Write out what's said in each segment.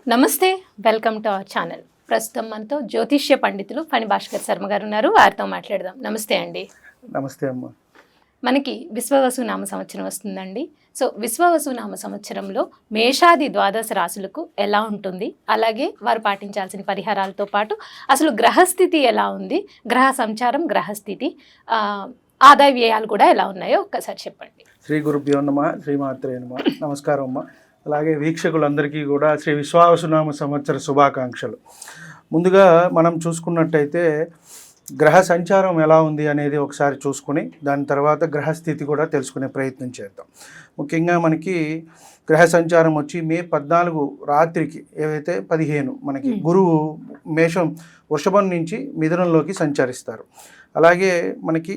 నమస్తే, welcome to our channel. ప్రస్తుతం మనతో జ్యోతిష్య పండితులు ఫణి భాస్కర్ శర్మ గారు ఉన్నారు. వారితో మాట్లాడదాం. నమస్తే అండి. నమస్తే అమ్మ. మనకి విశ్వవసు నామ సంవత్సరం వస్తుందండి. సో విశ్వవసు నామ సంవత్సరంలో మేషాది ద్వాదశ రాశులకు ఎలా ఉంటుంది, అలాగే వారు పాటించాల్సిన పరిహారాలతో పాటు అసలు గ్రహస్థితి ఎలా ఉంది, గ్రహ సంచారం, గ్రహస్థితి, ఆదాయ వ్యయాలు కూడా ఎలా ఉన్నాయో ఒక్కసారి చెప్పండి. శ్రీ గురుభ్యో నమః, శ్రీమాత్రే నమః. నమస్కారం అమ్మ. అలాగే వీక్షకులందరికీ కూడా శ్రీ విశ్వావసునామ సంవత్సర శుభాకాంక్షలు. ముందుగా మనం చూసుకున్నట్టయితే గ్రహ సంచారం ఎలా ఉంది అనేది ఒకసారి చూసుకుని దాని తర్వాత గ్రహస్థితి కూడా తెలుసుకునే ప్రయత్నం చేద్దాం. ముఖ్యంగా మనకి గ్రహ సంచారం వచ్చి మే 14 రాత్రికి ఏవైతే 15 మనకి గురువు మేషం వృషభం నుంచి మిథునంలోకి సంచరిస్తారు. అలాగే మనకి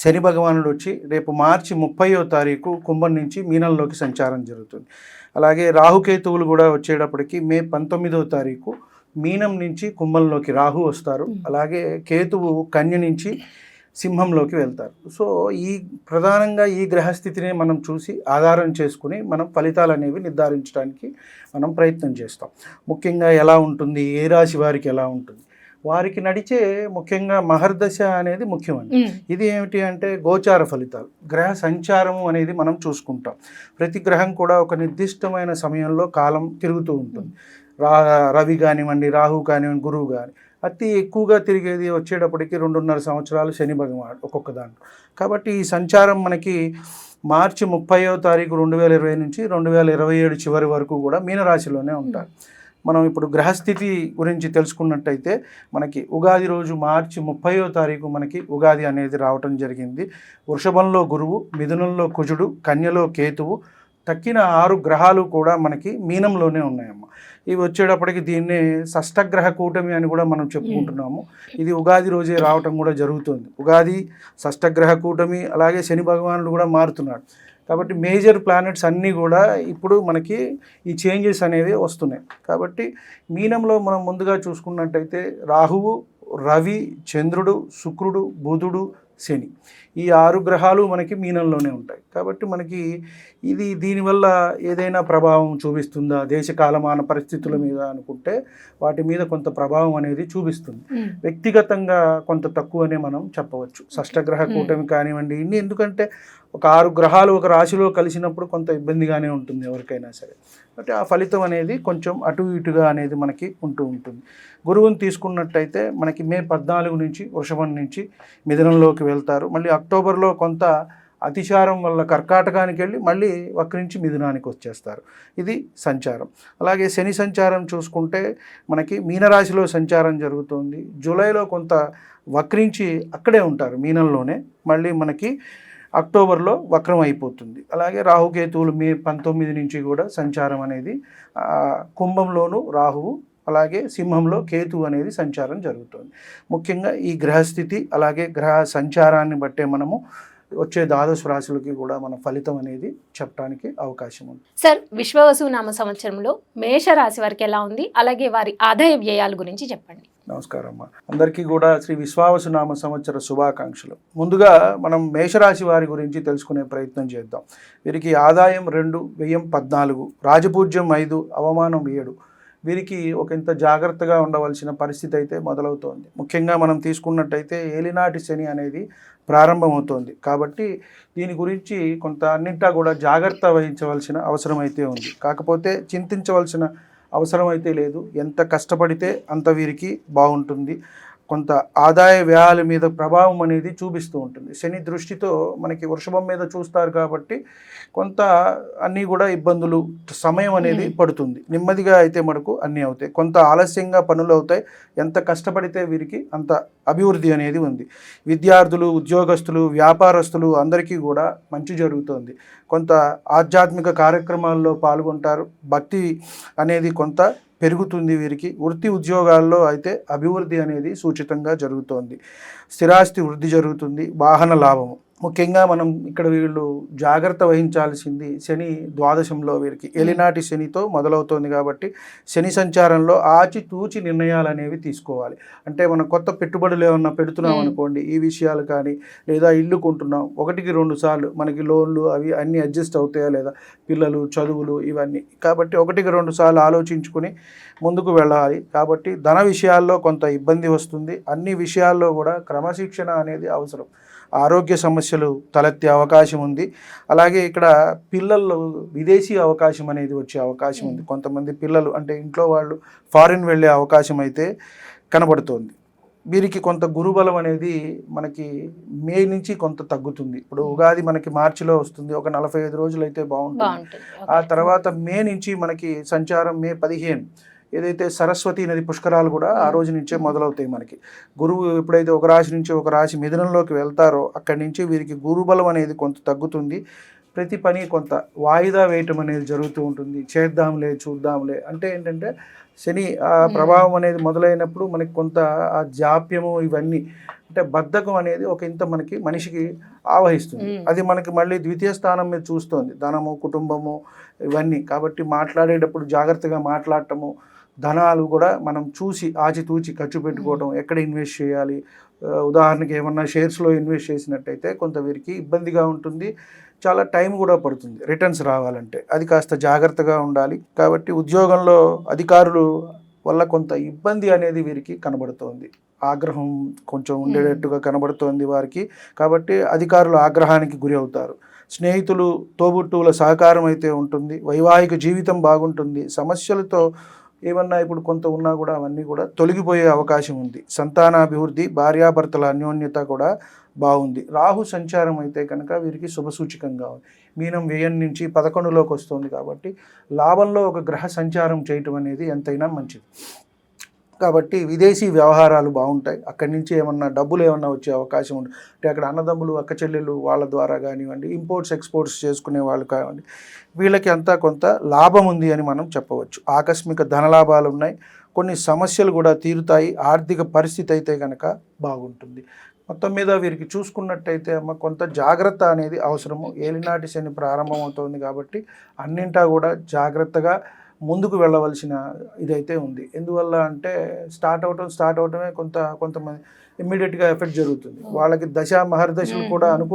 శని భగవానుడు వచ్చి రేపు మార్చి 30వ తారీఖు కుంభం నుంచి మీనంలోకి సంచారం జరుగుతుంది. అలాగే రాహుకేతువులు కూడా వచ్చేటప్పటికి మే 19వ తారీఖు మీనం నుంచి కుంభంలోకి రాహు వస్తారు. అలాగే కేతువు కన్య నుంచి సింహంలోకి వెళ్తారు. సో ప్రధానంగా ఈ గ్రహస్థితిని మనం చూసి ఆధారం చేసుకుని మనం ఫలితాలు అనేవి నిర్ధారించడానికి మనం ప్రయత్నం చేస్తాం. ముఖ్యంగా ఎలా ఉంటుంది, ఏ రాశి వారికి ఎలా ఉంటుంది, వారికి నడిచే ముఖ్యంగా మహర్దశ అనేది ముఖ్యమండి. ఇది ఏమిటి అంటే గోచార ఫలితాలు, గ్రహ సంచారము అనేది మనం చూసుకుంటాం. ప్రతి గ్రహం కూడా ఒక నిర్దిష్టమైన సమయంలో కాలం తిరుగుతూ ఉంటుంది. రవి కానివ్వండి, రాహు కానివ్వండి, గురువు కానీ అతి ఎక్కువగా తిరిగేది వచ్చేటప్పటికి 2.5 సంవత్సరాలు శని భగవానుడు ఒక్కొక్క దాంట్లో. కాబట్టి ఈ సంచారం మనకి మార్చి 30వ తారీఖు 2020 నుంచి 2027 చివరి వరకు కూడా మీనరాశిలోనే ఉంటారు. మనం ఇప్పుడు గ్రహస్థితి గురించి తెలుసుకున్నట్టయితే మనకి ఉగాది రోజు మార్చి 30వ తారీఖు మనకి ఉగాది అనేది రావటం జరిగింది. వృషభంలో గురువు, మిథునంలో కుజుడు, కన్యలో కేతువు, తక్కిన 6 గ్రహాలు కూడా మనకి మీనంలోనే ఉన్నాయమ్మ. ఇవి వచ్చేటప్పటికి దీన్ని షష్టగ్రహ కూటమి అని కూడా మనం చెప్పుకుంటున్నాము. ఇది ఉగాది రోజే రావటం కూడా జరుగుతుంది. ఉగాది, షష్టగ్రహ కూటమి, అలాగే శని భగవానుడు కూడా మారుతున్నాడు. కాబట్టి మేజర్ ప్లానెట్స్ అన్నీ కూడా ఇప్పుడు మనకి ఈ చేంజెస్ అనేవి వస్తున్నాయి. కాబట్టి మీనంలో మనం ముందుగా చూసుకున్నట్టయితే రాహువు, రవి, చంద్రుడు, శుక్రుడు, బుధుడు, శని, ఈ 6 గ్రహాలు మనకి మీనంలోనే ఉంటాయి. కాబట్టి మనకి దీనివల్ల ఏదైనా ప్రభావం చూపిస్తుందా దేశ కాలమాన పరిస్థితుల మీద అనుకుంటే వాటి మీద కొంత ప్రభావం అనేది చూపిస్తుంది. వ్యక్తిగతంగా కొంత తక్కువనే మనం చెప్పవచ్చు. షష్టగ్రహ కూటమి కానివ్వండి, ఎందుకంటే ఒక 6 గ్రహాలు ఒక రాశిలో కలిసినప్పుడు కొంత ఇబ్బందిగానే ఉంటుంది ఎవరికైనా సరే. కాబట్టి ఆ ఫలితం అనేది కొంచెం అటు ఇటుగా అనేది మనకి ఉంటూ ఉంటుంది. గురువుని తీసుకున్నట్టయితే మనకి మే 14 నుంచి వృషభం నుంచి మిథునంలోకి వెళ్తారు. మళ్ళీ అక్టోబర్లో కొంత అతిచారం వల్ల కర్కాటకానికి వెళ్ళి మళ్ళీ వక్రించి మిథునానికి వచ్చేస్తారు. ఇది సంచారం. అలాగే శని సంచారం చూసుకుంటే మనకి మీనరాశిలో సంచారం జరుగుతుంది. జూలైలో కొంత వక్రించి అక్కడే ఉంటారు మీనంలోనే, మళ్ళీ మనకి అక్టోబర్లో వక్రం అయిపోతుంది. అలాగే రాహుకేతువులు మే 19 నుంచి కూడా సంచారం అనేది కుంభంలోను రాహువు, అలాగే సింహంలో కేతువు అనేది సంచారం జరుగుతుంది. ముఖ్యంగా ఈ గ్రహస్థితి అలాగే గ్రహ సంచారాన్ని బట్టే మనము వచ్చే ద్వాదశ రాశులకి కూడా మన ఫలితం అనేది చెప్పడానికి అవకాశం ఉంది. సార్, విశ్వవసు నామ సంవత్సరంలో మేషరాశి వారికి ఎలా ఉంది, అలాగే వారి ఆదాయ వ్యయాల గురించి చెప్పండి. నమస్కారం అమ్మ. అందరికీ కూడా శ్రీ విశ్వావసునామ సంవత్సర శుభాకాంక్షలు. ముందుగా మనం మేషరాశి వారి గురించి తెలుసుకునే ప్రయత్నం చేద్దాం. వీరికి ఆదాయం 2, వ్యయం 14, రాజపూజ్యం 5, అవమానం 7. వీరికి ఇంత జాగ్రత్తగా ఉండవలసిన పరిస్థితి అయితే మొదలవుతోంది. ముఖ్యంగా మనం తీసుకున్నట్టయితే ఏలినాటి శని అనేది ప్రారంభమవుతోంది. కాబట్టి దీని గురించి కొంత అన్నింటా కూడా జాగ్రత్త వహించవలసిన అవసరం అయితే ఉంది. కాకపోతే చింతించవలసిన అవసరం అయితే లేదు. ఎంత కష్టపడితే అంత వీరికి బాగుంటుంది. కొంత ఆదాయ వ్యయాల మీద ప్రభావం అనేది చూపిస్తూ ఉంటుంది. శని దృష్టితో మనకి వృషభం మీద చూస్తారు కాబట్టి కొంత అన్నీ కూడా ఇబ్బందులు, సమయం అనేది పడుతుంది. నెమ్మదిగా అయితే మనకు అన్నీ అవుతాయి. కొంత ఆలస్యంగా పనులు అవుతాయి. ఎంత కష్టపడితే వీరికి అంత అభివృద్ధి అనేది ఉంది. విద్యార్థులు, ఉద్యోగస్తులు, వ్యాపారస్తులు అందరికీ కూడా మంచి జరుగుతుంది. కొంత ఆధ్యాత్మిక కార్యక్రమాల్లో పాల్గొంటారు. భక్తి అనేది కొంత పెరుగుతుంది వీరికి. వృత్తి ఉద్యోగాల్లో అయితే అభివృద్ధి అనేది సూచితంగా జరుగుతోంది. స్థిరాస్తి వృద్ధి జరుగుతుంది. వాహన లాభము, ముఖ్యంగా మనం ఇక్కడ వీళ్ళు జాగ్రత్త వహించాల్సింది శని ద్వాదశంలో వీరికి ఏలినాటి శనితో మొదలవుతోంది కాబట్టి శని సంచారంలో ఆచితూచి నిర్ణయాలు అనేవి తీసుకోవాలి. అంటే మనం కొత్త పెట్టుబడులు ఏమన్నా పెడుతున్నాం అనుకోండి, ఈ విషయాలు కానీ లేదా ఇల్లు కొంటున్నాం, 1-2 సార్లు మనకి లోన్లు అవి అన్నీ అడ్జస్ట్ అవుతాయా లేదా, పిల్లలు చదువులు ఇవన్నీ, కాబట్టి 1-2 సార్లు ఆలోచించుకుని ముందుకు వెళ్ళాలి. కాబట్టి ధన విషయాల్లో కొంత ఇబ్బంది వస్తుంది. అన్ని విషయాల్లో కూడా క్రమశిక్షణ అనేది అవసరం. ఆరోగ్య సమస్యలు తలెత్తే అవకాశం ఉంది. అలాగే ఇక్కడ పిల్లల్లో విదేశీ అవకాశం అనేది వచ్చే అవకాశం ఉంది. కొంతమంది పిల్లలు అంటే ఇంట్లో వాళ్ళు ఫారిన్ వెళ్ళే అవకాశం అయితే కనబడుతోంది. వీరికి కొంత గురుబలం అనేది మనకి మే నుంచి కొంత తగ్గుతుంది. ఇప్పుడు ఉగాది మనకి మార్చిలో వస్తుంది, ఒక 45 రోజులు అయితే బాగుంటుంది. ఆ తర్వాత మే నుంచి మనకి సంచారం మే 15 ఏదైతే సరస్వతి నది పుష్కరాలు కూడా ఆ రోజు నుంచే మొదలవుతాయి. మనకి గురువు ఎప్పుడైతే ఒక రాశి నుంచి ఒక రాశి మిథునంలోకి వెళ్తారో అక్కడి నుంచి వీరికి గురుబలం అనేది కొంత తగ్గుతుంది. ప్రతి పని కొంత వాయిదా వేయటం అనేది జరుగుతూ ఉంటుంది. చేద్దాంలే చూద్దాంలే అంటే ఏంటంటే శని ఆ ప్రభావం అనేది మొదలైనప్పుడు మనకి కొంత ఆ జాప్యము ఇవన్నీ అంటే బద్ధకం అనేది ఒక ఇంత మనకి మనిషికి ఆవహిస్తుంది. అది మనకి మళ్ళీ ద్వితీయ స్థానం మీద చూస్తుంది, ధనము కుటుంబము ఇవన్నీ. కాబట్టి మాట్లాడేటప్పుడు జాగ్రత్తగా మాట్లాడటము, ధనాలు కూడా మనం చూసి ఆచితూచి ఖర్చు పెట్టుకోవడం, ఎక్కడ ఇన్వెస్ట్ చేయాలి, ఉదాహరణకి ఏమన్నా షేర్స్లో ఇన్వెస్ట్ చేసినట్టయితే కొంత వీరికి ఇబ్బందిగా ఉంటుంది. చాలా టైం కూడా పడుతుంది రిటర్న్స్ రావాలంటే, అది కాస్త జాగ్రత్తగా ఉండాలి. కాబట్టి ఉద్యోగంలో అధికారులు వల్ల కొంత ఇబ్బంది అనేది వీరికి కనబడుతోంది. ఆగ్రహం కొంచెం ఉండేటట్టుగా కనబడుతోంది వారికి. కాబట్టి అధికారులు ఆగ్రహానికి గురి అవుతారు. స్నేహితులు తోబుట్టువుల సహకారం అయితే ఉంటుంది. వైవాహిక జీవితం బాగుంటుంది. సమస్యలతో ఏమన్నా ఇప్పుడు కొంత ఉన్నా కూడా అవన్నీ కూడా తొలగిపోయే అవకాశం ఉంది. సంతానాభివృద్ధి, భార్యాభర్తల అన్యోన్యత కూడా బాగుంది. రాహు సంచారం అయితే కనుక వీరికి శుభసూచకంగా ఉంది. మీనం వ్యయం నుంచి 11లోకి వస్తుంది కాబట్టి లాభంలో ఒక గ్రహ సంచారం చేయటం అనేది ఎంతైనా మంచిది. కాబట్టి విదేశీ వ్యవహారాలు బాగుంటాయి. అక్కడి నుంచి ఏమన్నా డబ్బులు ఏమన్నా వచ్చే అవకాశం ఉంది. అంటే అక్కడ అన్నదమ్ములు అక్క చెల్లెలు వాళ్ళ ద్వారా కానివ్వండి, ఇంపోర్ట్స్ ఎక్స్పోర్ట్స్ చేసుకునే వాళ్ళు కానివ్వండి, వీళ్ళకి అంతా కొంత లాభం ఉంది అని మనం చెప్పవచ్చు. ఆకస్మిక ధనలాభాలు ఉన్నాయి. కొన్ని సమస్యలు కూడా తీరుతాయి. ఆర్థిక పరిస్థితి అయితే కనుక బాగుంటుంది. మొత్తం మీద వీరికి చూసుకున్నట్టయితే కొంత జాగ్రత్త అనేది అవసరము. ఏలినాటి శని ప్రారంభమవుతోంది కాబట్టి అన్నింటా కూడా జాగ్రత్తగా ముందుకు వెళ్ళవలసిన ఇదైతే ఉంది. ఎందువల్ల అంటే స్టార్ట్ అవటమే కొంతమంది ఇమ్మీడియట్గా ఎఫెక్ట్ జరుగుతుంది. వాళ్ళకి దశ మహర్దశలు కూడా అనుకూల